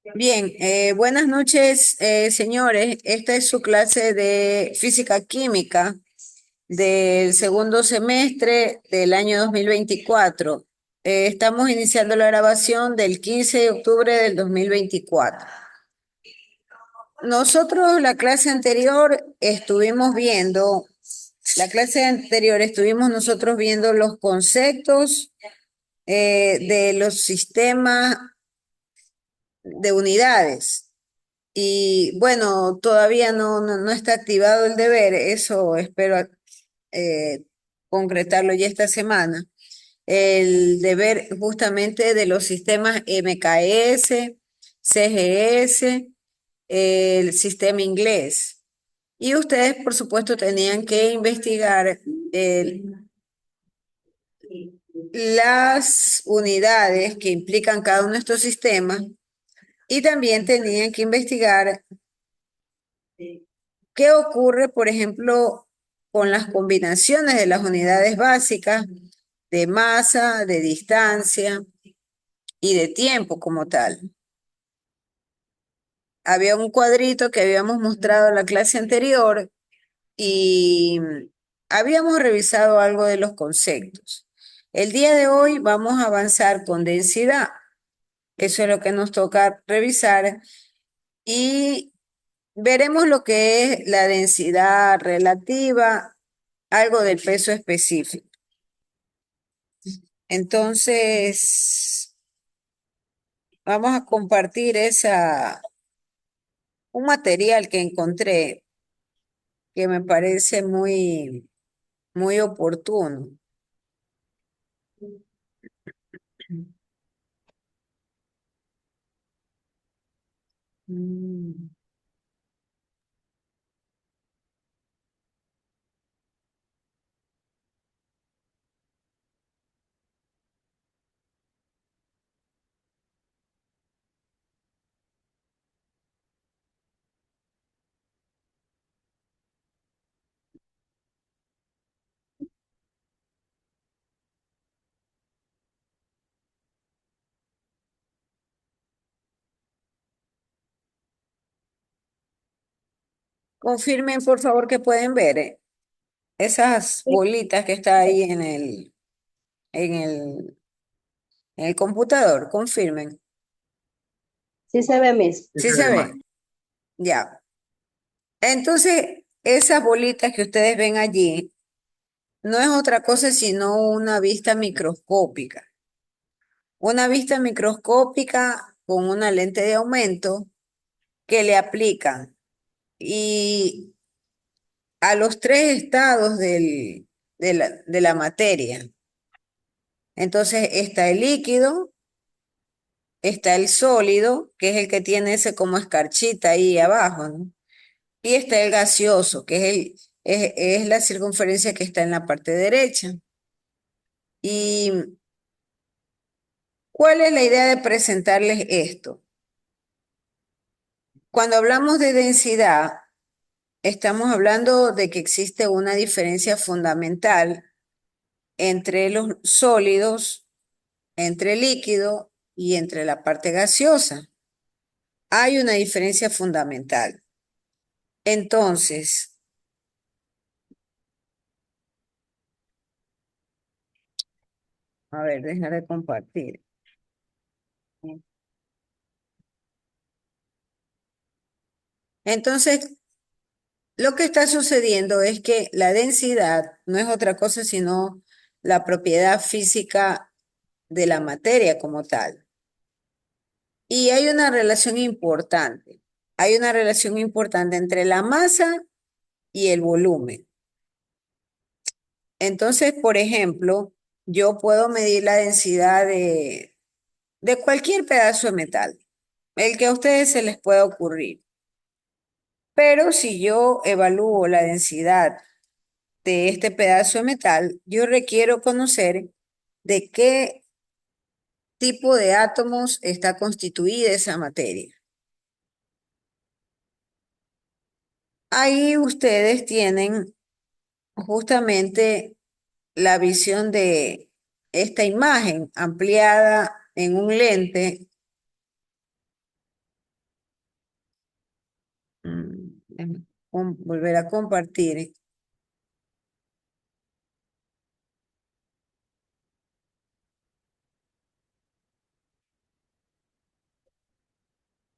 Bien, buenas noches, señores. Esta es su clase de física química del segundo semestre del año 2024. Estamos iniciando la grabación del 15 de octubre del 2024. Nosotros la clase anterior estuvimos nosotros viendo los conceptos de los sistemas de unidades. Y bueno, todavía no está activado el deber, eso espero eh, concretarlo ya esta semana. El deber justamente de los sistemas MKS, CGS, el sistema inglés. Y ustedes, por supuesto, tenían que investigar las unidades que implican cada uno de estos sistemas y también tenían que investigar ¿qué ocurre, por ejemplo, con las combinaciones de las unidades básicas de masa, de distancia y de tiempo como tal? Había un cuadrito que habíamos mostrado en la clase anterior y habíamos revisado algo de los conceptos. El día de hoy vamos a avanzar con densidad. Eso es lo que nos toca revisar y veremos lo que es la densidad relativa, algo del peso específico. Entonces, vamos a compartir un material que encontré que me parece muy oportuno. Mm. Confirmen, por favor, que pueden ver esas Sí, bolitas que está ahí en el, en el computador. Confirmen. sí se ve, Miss. Sí se ve. Ya. Entonces, esas bolitas que ustedes ven allí no es otra cosa sino una vista microscópica. Una vista microscópica con una lente de aumento que le aplican y a los tres estados de la materia. Entonces está el líquido, está el sólido, que es el que tiene ese como escarchita ahí abajo, ¿no? Y está el gaseoso, que es la circunferencia que está en la parte derecha. ¿Y cuál es la idea de presentarles esto? Cuando hablamos de densidad, estamos hablando de que existe una diferencia fundamental entre los sólidos, entre el líquido y entre la parte gaseosa. Hay una diferencia fundamental. Entonces, a ver, déjame compartir. Entonces, lo que está sucediendo es que la densidad no es otra cosa sino la propiedad física de la materia como tal. Y hay una relación importante. Hay una relación importante entre la masa y el volumen. Entonces, por ejemplo, yo puedo medir la densidad de cualquier pedazo de metal, el que a ustedes se les pueda ocurrir. Pero si yo evalúo la densidad de este pedazo de metal, yo requiero conocer de qué tipo de átomos está constituida esa materia. Ahí ustedes tienen justamente la visión de esta imagen ampliada en un lente Déjame volver a compartir.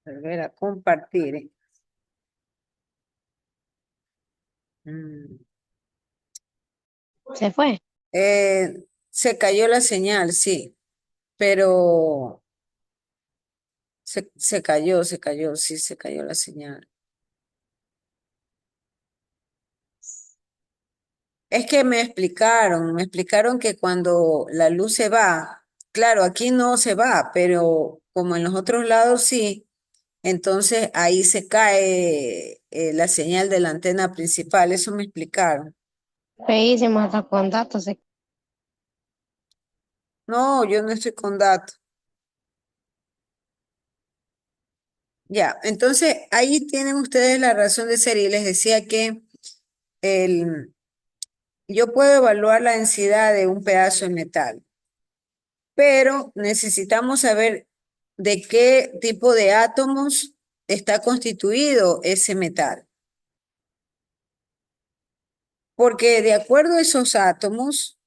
Volver a compartir. Mm. Se fue. Se cayó la señal, sí, pero se cayó, sí, se cayó la señal. Es que me explicaron que cuando la luz se va, claro, aquí no se va, pero como en los otros lados sí, entonces ahí se cae la señal de la antena principal, eso me explicaron. Feísimo, hasta con datos. No, yo no estoy con datos. Ya, entonces ahí tienen ustedes la razón de ser y les decía que el, yo puedo evaluar la densidad de un pedazo de metal, pero necesitamos saber de qué tipo de átomos está constituido ese metal. Porque de acuerdo a esos átomos,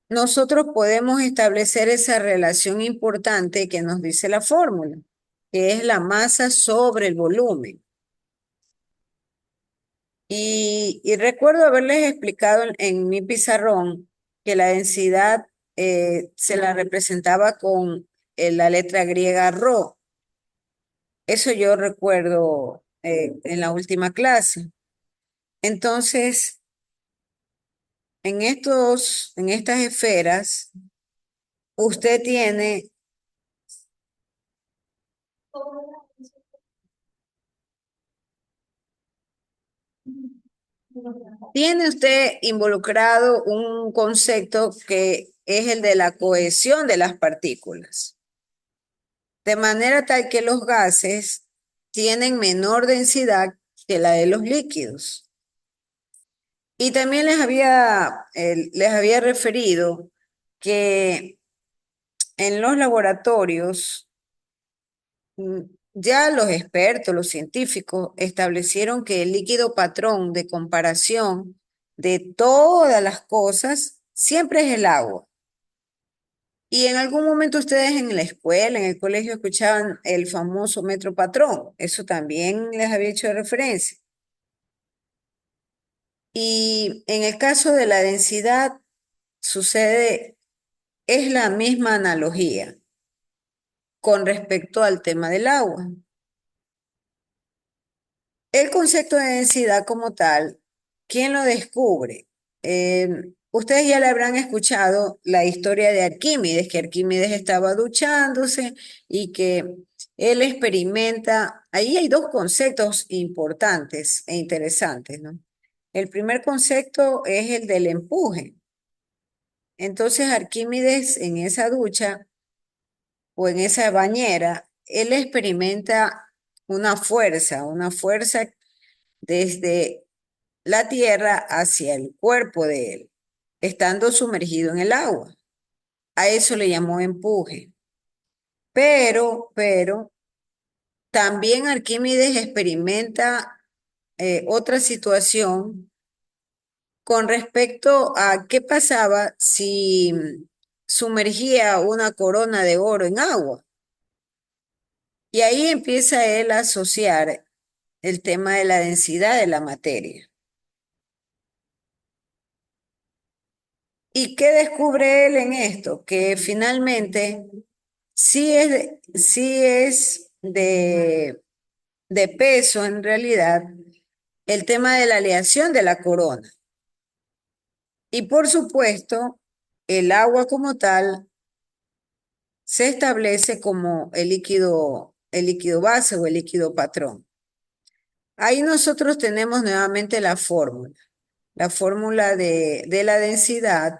nosotros podemos establecer esa relación importante que nos dice la fórmula, que es la masa sobre el volumen. Y recuerdo haberles explicado en mi pizarrón que la densidad se la representaba con la letra griega ρ. Eso yo recuerdo en la última clase. Entonces, en estas esferas, usted tiene usted involucrado un concepto que es el de la cohesión de las partículas, de manera tal que los gases tienen menor densidad que la de los líquidos. Y también les había referido que en los laboratorios, mm, ya los expertos, los científicos, establecieron que el líquido patrón de comparación de todas las cosas siempre es el agua. Y en algún momento ustedes en la escuela, en el colegio, escuchaban el famoso metro patrón. Eso también les había hecho referencia. Y en el caso de la densidad, sucede, es la misma analogía con respecto al tema del agua. El concepto de densidad como tal, ¿quién lo descubre? Ustedes ya le habrán escuchado la historia de Arquímedes, que Arquímedes estaba duchándose y que él experimenta, ahí hay dos conceptos importantes e interesantes, ¿no? El primer concepto es el del empuje. Entonces Arquímedes en esa ducha o en esa bañera, él experimenta una fuerza desde la tierra hacia el cuerpo de él, estando sumergido en el agua. A eso le llamó empuje. Pero, también Arquímedes experimenta otra situación con respecto a qué pasaba si sumergía una corona de oro en agua. Y ahí empieza él a asociar el tema de la densidad de la materia. ¿Y qué descubre él en esto? Que finalmente sí es de peso en realidad el tema de la aleación de la corona. Y por supuesto, el agua como tal se establece como el líquido base o el líquido patrón. Ahí nosotros tenemos nuevamente la fórmula de la densidad.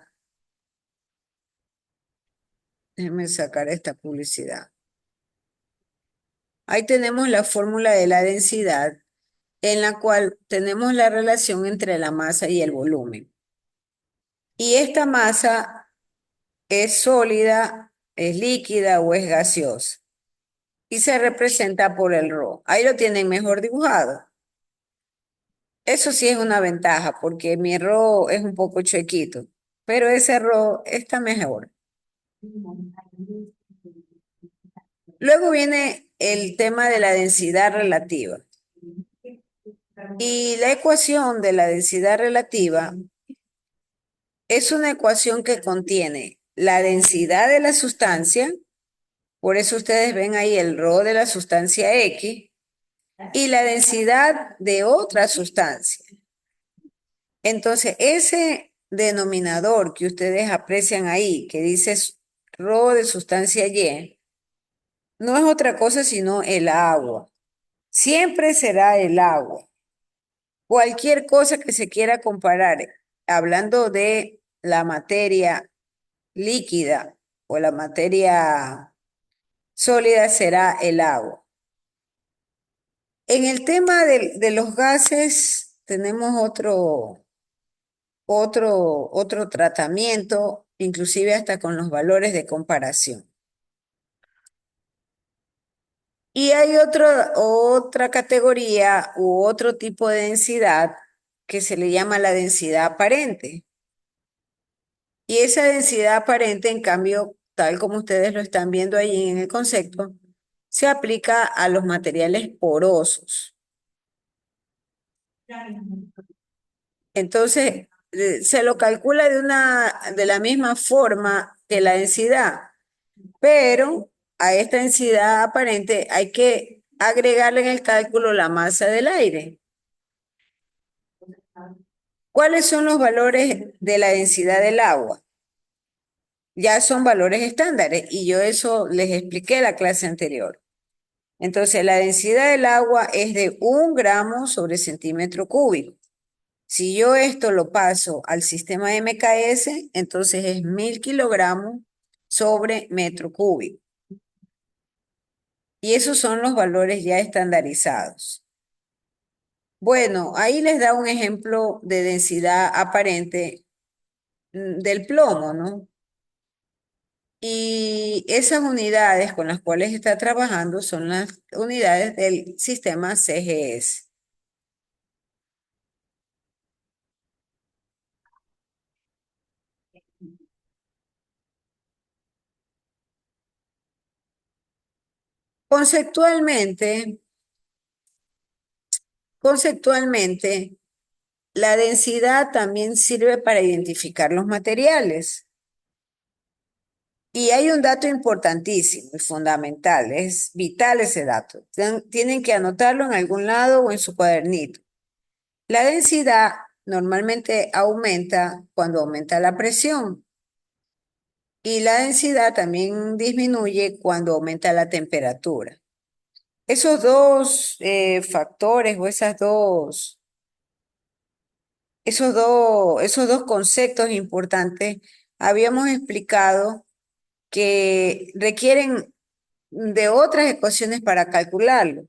Déjenme sacar esta publicidad. Ahí tenemos la fórmula de la densidad en la cual tenemos la relación entre la masa y el volumen. Y esta masa es sólida, es líquida o es gaseosa. Y se representa por el ρ. Ahí lo tienen mejor dibujado. Eso sí es una ventaja porque mi RO es un poco chuequito, pero ese RO está mejor. Luego viene el tema de la densidad relativa. Y la ecuación de la densidad relativa es una ecuación que contiene la densidad de la sustancia, por eso ustedes ven ahí el ρ de la sustancia X, y la densidad de otra sustancia. Entonces, ese denominador que ustedes aprecian ahí, que dice ρ de sustancia Y, no es otra cosa sino el agua. Siempre será el agua. Cualquier cosa que se quiera comparar, hablando de la materia líquida o la materia sólida, será el agua. En el tema de los gases tenemos otro tratamiento, inclusive hasta con los valores de comparación. Y hay otra categoría u otro tipo de densidad que se le llama la densidad aparente. Y esa densidad aparente, en cambio, tal como ustedes lo están viendo ahí en el concepto, se aplica a los materiales porosos. Entonces, se lo calcula de la misma forma que la densidad, pero a esta densidad aparente hay que agregarle en el cálculo la masa del aire. ¿Cuáles son los valores de la densidad del agua? Ya son valores estándares y yo eso les expliqué en la clase anterior. Entonces, la densidad del agua es de 1 gramo sobre centímetro cúbico. Si yo esto lo paso al sistema MKS, entonces es 1000 kilogramos sobre metro cúbico. Y esos son los valores ya estandarizados. Bueno, ahí les da un ejemplo de densidad aparente del plomo, ¿no? Y esas unidades con las cuales está trabajando son las unidades del sistema CGS. Conceptualmente, conceptualmente, la densidad también sirve para identificar los materiales. Y hay un dato importantísimo y fundamental, es vital ese dato. Tienen que anotarlo en algún lado o en su cuadernito. La densidad normalmente aumenta cuando aumenta la presión y la densidad también disminuye cuando aumenta la temperatura. Esos dos factores o esos dos conceptos importantes habíamos explicado que requieren de otras ecuaciones para calcularlo.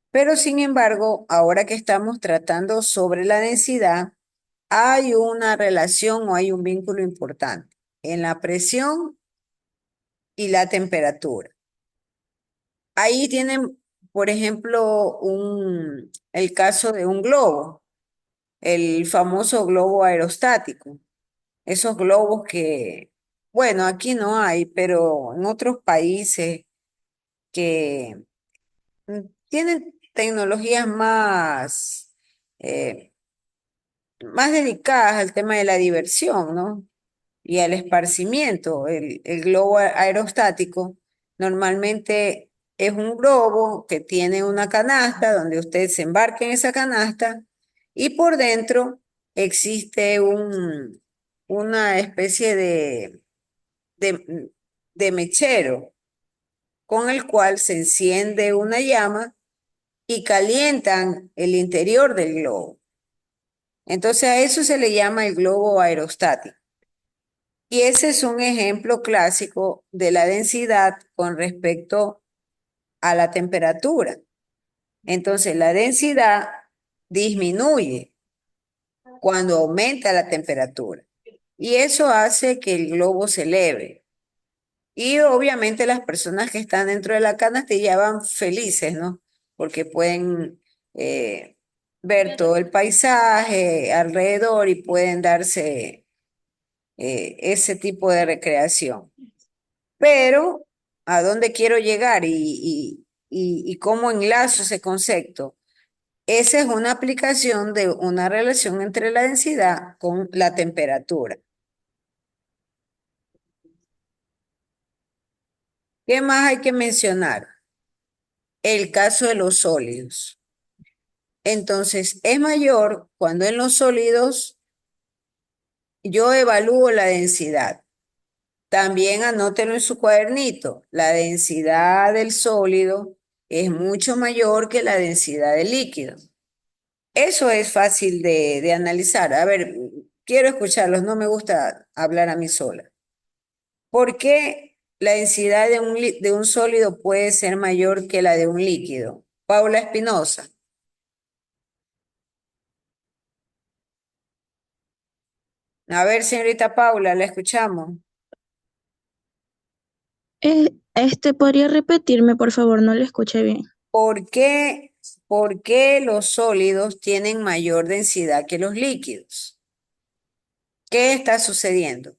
Pero sin embargo, ahora que estamos tratando sobre la densidad, hay una relación o hay un vínculo importante en la presión y la temperatura. Ahí tienen, por ejemplo, el caso de un globo, el famoso globo aerostático. Esos globos que, bueno, aquí no hay, pero en otros países que tienen tecnologías eh, más dedicadas al tema de la diversión, ¿no? Y al esparcimiento. El globo aerostático normalmente es un globo que tiene una canasta donde usted se embarca en esa canasta y por dentro existe una especie de, de mechero con el cual se enciende una llama y calientan el interior del globo. Entonces a eso se le llama el globo aerostático. Y ese es un ejemplo clásico de la densidad con respecto a la temperatura. Entonces la densidad disminuye cuando aumenta la temperatura. Y eso hace que el globo se eleve. Y obviamente las personas que están dentro de la canastilla van felices, ¿no? Porque pueden ver todo el paisaje alrededor y pueden darse ese tipo de recreación. Pero, ¿a dónde quiero llegar y cómo enlazo ese concepto? Esa es una aplicación de una relación entre la densidad con la temperatura. ¿Qué más hay que mencionar? El caso de los sólidos. Entonces, es mayor cuando en los sólidos yo evalúo la densidad. También anótelo en su cuadernito. La densidad del sólido es mucho mayor que la densidad del líquido. Eso es fácil de analizar. A ver, quiero escucharlos, no me gusta hablar a mí sola. ¿Por qué la densidad de un sólido puede ser mayor que la de un líquido? Paula Espinosa. A ver, señorita Paula, la escuchamos. ¿Podría repetirme, por favor? No le escuché bien. ¿Por qué, por qué los sólidos tienen mayor densidad que los líquidos? ¿Qué está sucediendo?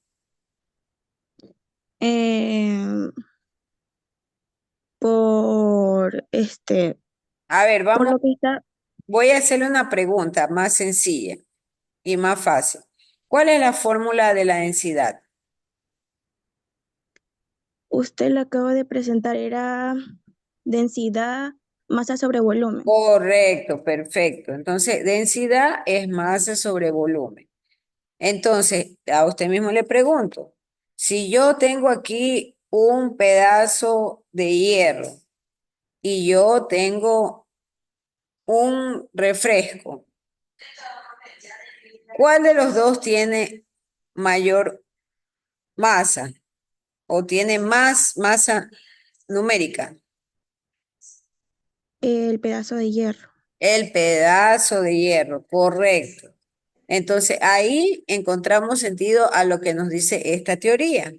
Eh, por A ver, por vamos, lo que voy a hacerle una pregunta más sencilla y más fácil. ¿Cuál es la fórmula de la densidad? usted le acaba de presentar, era densidad, masa sobre volumen. Correcto, perfecto. Entonces, densidad es masa sobre volumen. Entonces, a usted mismo le pregunto, si yo tengo aquí un pedazo de hierro y yo tengo un refresco, ¿cuál de los dos tiene mayor masa o tiene más masa numérica? El pedazo de hierro. El pedazo de hierro, correcto. Entonces, ahí encontramos sentido a lo que nos dice esta teoría,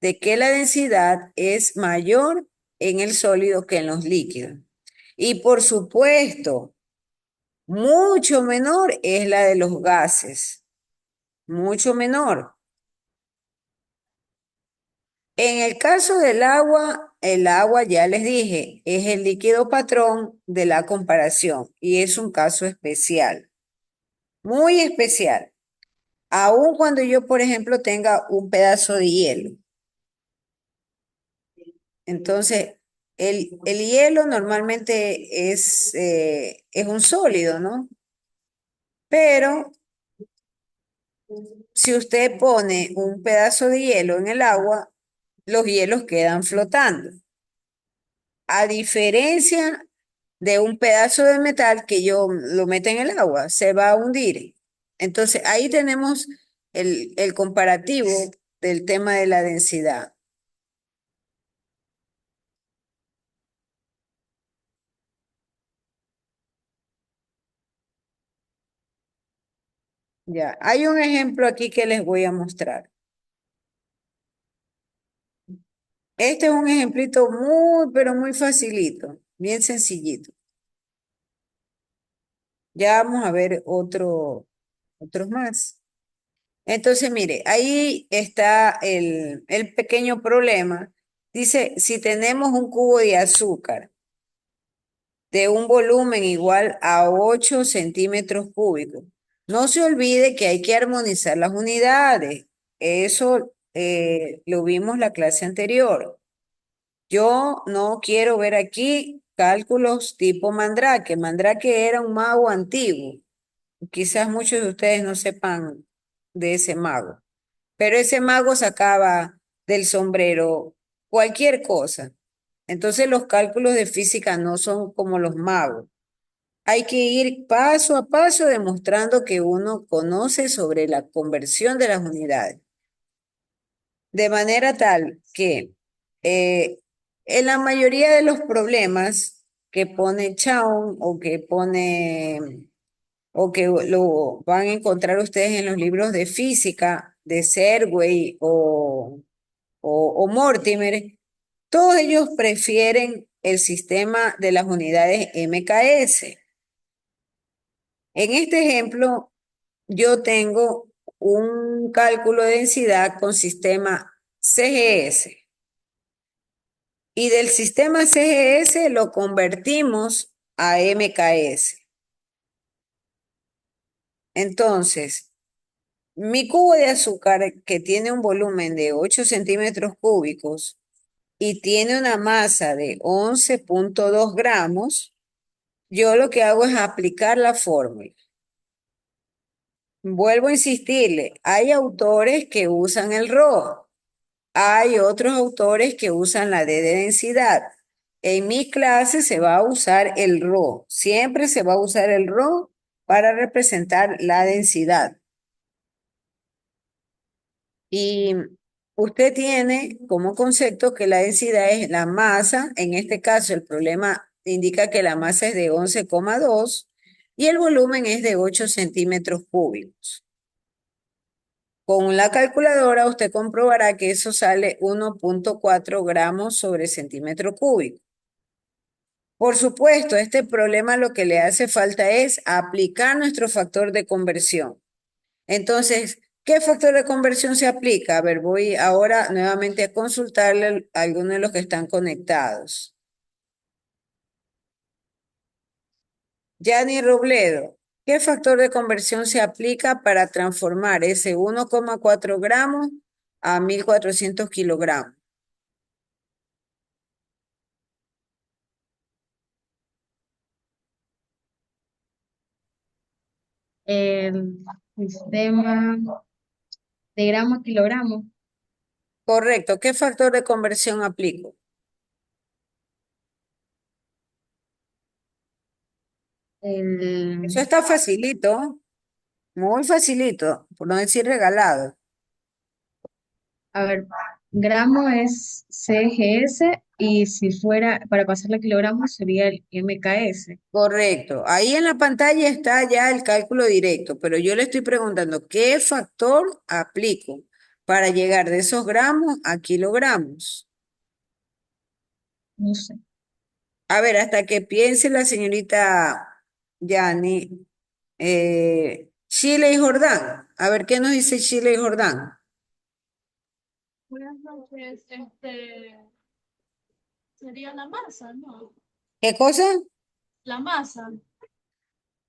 de que la densidad es mayor en el sólido que en los líquidos. Y por supuesto, mucho menor es la de los gases, mucho menor. En el caso del agua, el agua, ya les dije, es el líquido patrón de la comparación y es un caso especial, muy especial. Aun cuando yo, por ejemplo, tenga un pedazo de hielo. Entonces, el hielo normalmente es un sólido, ¿no? Pero si usted pone un pedazo de hielo en el agua, los hielos quedan flotando. A diferencia de un pedazo de metal que yo lo meto en el agua, se va a hundir. Entonces, ahí tenemos el comparativo del tema de la densidad. Ya, hay un ejemplo aquí que les voy a mostrar. Este es un ejemplito muy, pero muy facilito, bien sencillito. Ya vamos a ver otros más. Entonces, mire, ahí está el pequeño problema. Dice, si tenemos un cubo de azúcar de un volumen igual a 8 centímetros cúbicos, no se olvide que hay que armonizar las unidades. Eso lo vimos la clase anterior. Yo no quiero ver aquí cálculos tipo Mandrake. Mandrake era un mago antiguo. Quizás muchos de ustedes no sepan de ese mago, pero ese mago sacaba del sombrero cualquier cosa. Entonces los cálculos de física no son como los magos. Hay que ir paso a paso demostrando que uno conoce sobre la conversión de las unidades. De manera tal que eh, en la mayoría de los problemas que pone Chaun o que lo van a encontrar ustedes en los libros de física de Serway o Mortimer, todos ellos prefieren el sistema de las unidades MKS. En este ejemplo, yo tengo un cálculo de densidad con sistema CGS. Y del sistema CGS lo convertimos a MKS. Entonces, mi cubo de azúcar, que tiene un volumen de 8 centímetros cúbicos y tiene una masa de 11,2 gramos, yo lo que hago es aplicar la fórmula. Vuelvo a insistirle, hay autores que usan el RO, hay otros autores que usan la D de densidad. En mi clase se va a usar el RO, siempre se va a usar el RO para representar la densidad. Y usted tiene como concepto que la densidad es la masa, en este caso el problema indica que la masa es de 11,2 y el volumen es de 8 centímetros cúbicos. Con la calculadora usted comprobará que eso sale 1,4 gramos sobre centímetro cúbico. Por supuesto, este problema lo que le hace falta es aplicar nuestro factor de conversión. Entonces, ¿qué factor de conversión se aplica? A ver, voy ahora nuevamente a consultarle a algunos de los que están conectados. Yani Robledo, ¿qué factor de conversión se aplica para transformar ese 1,4 gramos a 1.400 kilogramos? El sistema de gramo a kilogramo. Correcto, ¿qué factor de conversión aplico? Eso El, está facilito, muy facilito, por no decir regalado. a ver, gramo es CGS y si fuera para pasarle a kilogramos sería el MKS. Correcto. Ahí en la pantalla está ya el cálculo directo, pero yo le estoy preguntando qué factor aplico para llegar de esos gramos a kilogramos. No sé. A ver, hasta que piense la señorita Yani, Chile y Jordán. A ver, ¿qué nos dice Chile y Jordán? Buenas noches, sería la masa, ¿no? ¿Qué cosa? La masa.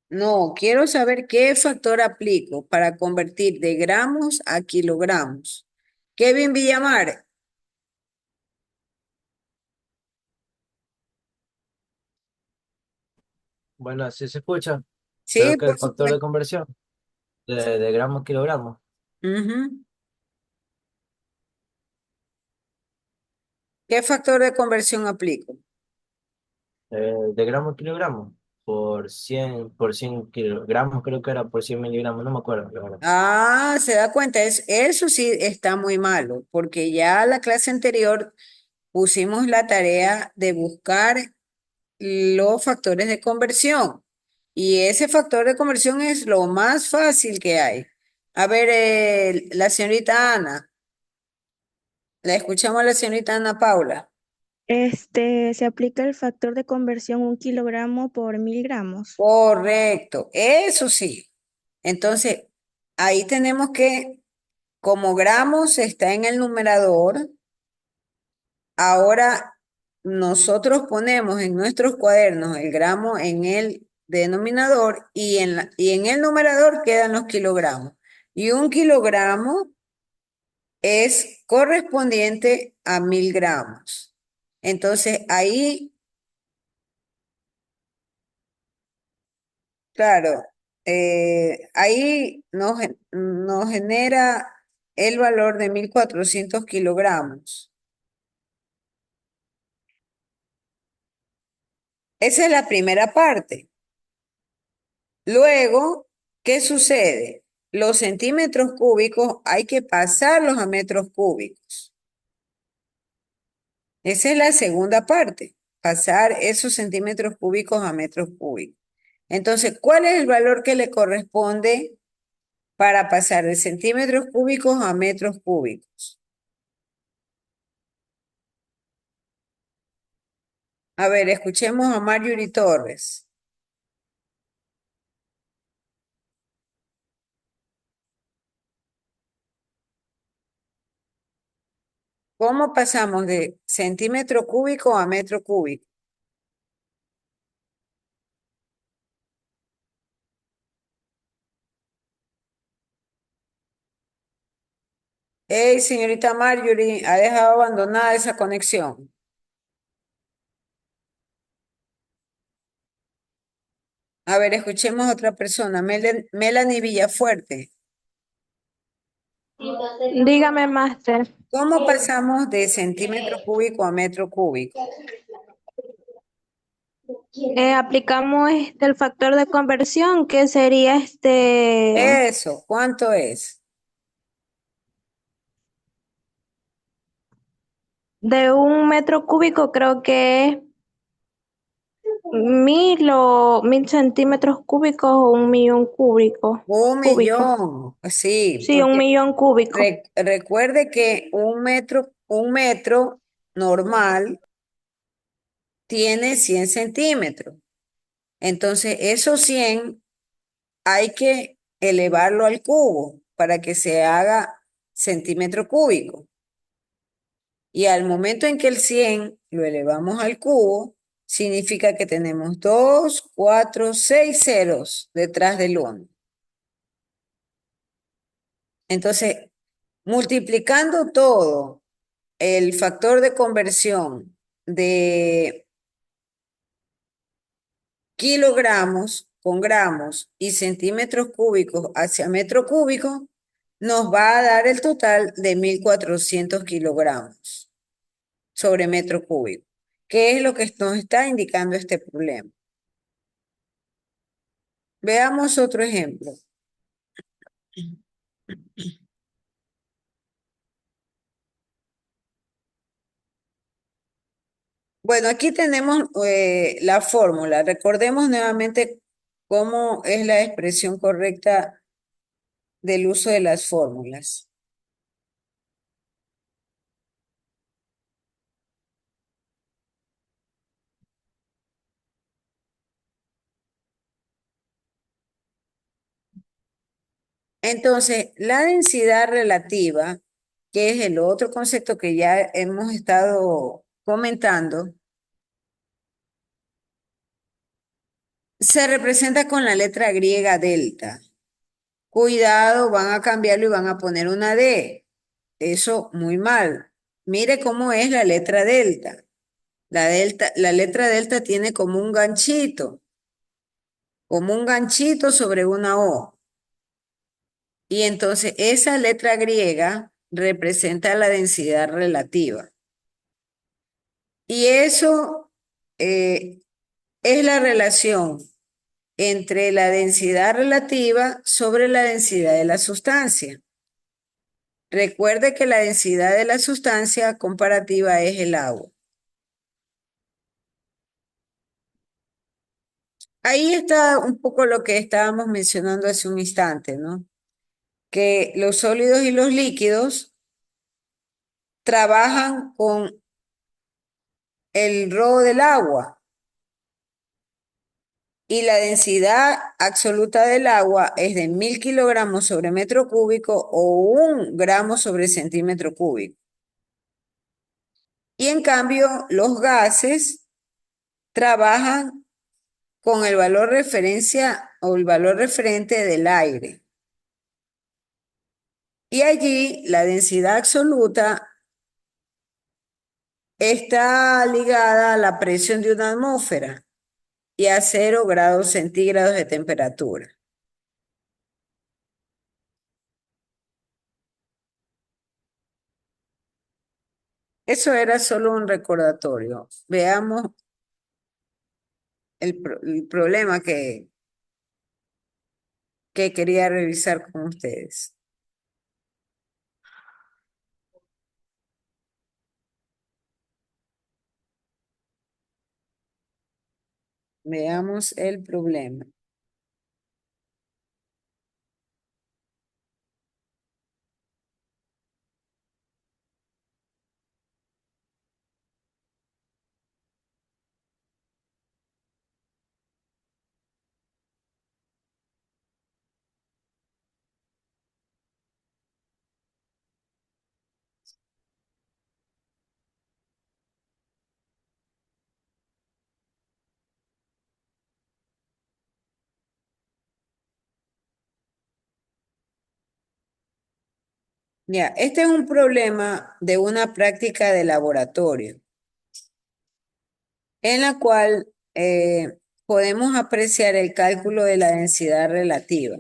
No, quiero saber qué factor aplico para convertir de gramos a kilogramos. Kevin Villamar, Bueno, si se escucha, sí, creo que por el factor de supuesto. conversión de gramos a kilogramos, Ujú. ¿Qué factor de conversión aplico? de gramos a kilogramos, por 100 kilogramos, creo que era por 100 miligramos, no me acuerdo, la verdad. Ah, se da cuenta, eso sí está muy malo, porque ya la clase anterior pusimos la tarea de buscar los factores de conversión. Y ese factor de conversión es lo más fácil que hay. A ver, la señorita Ana, la escuchamos a la señorita Ana Paula. Se aplica el factor de conversión 1 kilogramo por 1000 gramos. Correcto, eso sí. Entonces, ahí tenemos que, como gramos está en el numerador, ahora nosotros ponemos en nuestros cuadernos el gramo en el denominador y en el numerador quedan los kilogramos. Y 1 kilogramo es correspondiente a 1.000 gramos. Entonces ahí, claro, ahí nos genera el valor de 1.400 kilogramos. Esa es la primera parte. Luego, ¿qué sucede? Los centímetros cúbicos hay que pasarlos a metros cúbicos. Esa es la segunda parte, pasar esos centímetros cúbicos a metros cúbicos. Entonces, ¿cuál es el valor que le corresponde para pasar de centímetros cúbicos a metros cúbicos? A ver, escuchemos a Marjorie Torres. ¿Cómo pasamos de centímetro cúbico a metro cúbico? Hey, señorita Marjorie, ha dejado abandonada esa conexión. A ver, escuchemos a otra persona. Melanie Villafuerte. Dígame, máster. ¿Cómo pasamos de centímetro cúbico a metro cúbico? Aplicamos el factor de conversión, que sería Eso, ¿cuánto es? de 1 metro cúbico, creo que es 1000 centímetros cúbicos o 1 millón Un cúbico. millón, sí, Sí, 1 millón cúbico. recuerde que un metro normal tiene 100 centímetros. Entonces, esos 100 hay que elevarlo al cubo para que se haga centímetro cúbico. Y al momento en que el 100 lo elevamos al cubo, significa que tenemos 2, 4, 6 ceros detrás del 1. Entonces, multiplicando todo, el factor de conversión de kilogramos con gramos y centímetros cúbicos hacia metro cúbico, nos va a dar el total de 1400 kilogramos sobre metro cúbico, que es lo que nos está indicando este problema. Veamos otro ejemplo. Bueno, aquí tenemos la fórmula. Recordemos nuevamente cómo es la expresión correcta del uso de las fórmulas. Entonces, la densidad relativa, que es el otro concepto que ya hemos estado comentando, se representa con la letra griega delta. Cuidado, van a cambiarlo y van a poner una D. Eso muy mal. Mire cómo es la letra delta. La letra delta tiene como un ganchito sobre una O. Y entonces esa letra griega representa la densidad relativa. Y eso es la relación entre la densidad relativa sobre la densidad de la sustancia. Recuerde que la densidad de la sustancia comparativa es el agua. Ahí está un poco lo que estábamos mencionando hace un instante, ¿no? Que los sólidos y los líquidos trabajan con el rho del agua y la densidad absoluta del agua es de 1000 kilogramos sobre metro cúbico o 1 gramo sobre centímetro cúbico. Y en cambio, los gases trabajan con el valor referencia o el valor referente del aire. Y allí la densidad absoluta está ligada a la presión de una atmósfera y a 0 grados centígrados de temperatura. Eso era solo un recordatorio. Veamos el problema que quería revisar con ustedes. Veamos el problema. Ya, este es un problema de una práctica de laboratorio, en la cual podemos apreciar el cálculo de la densidad relativa.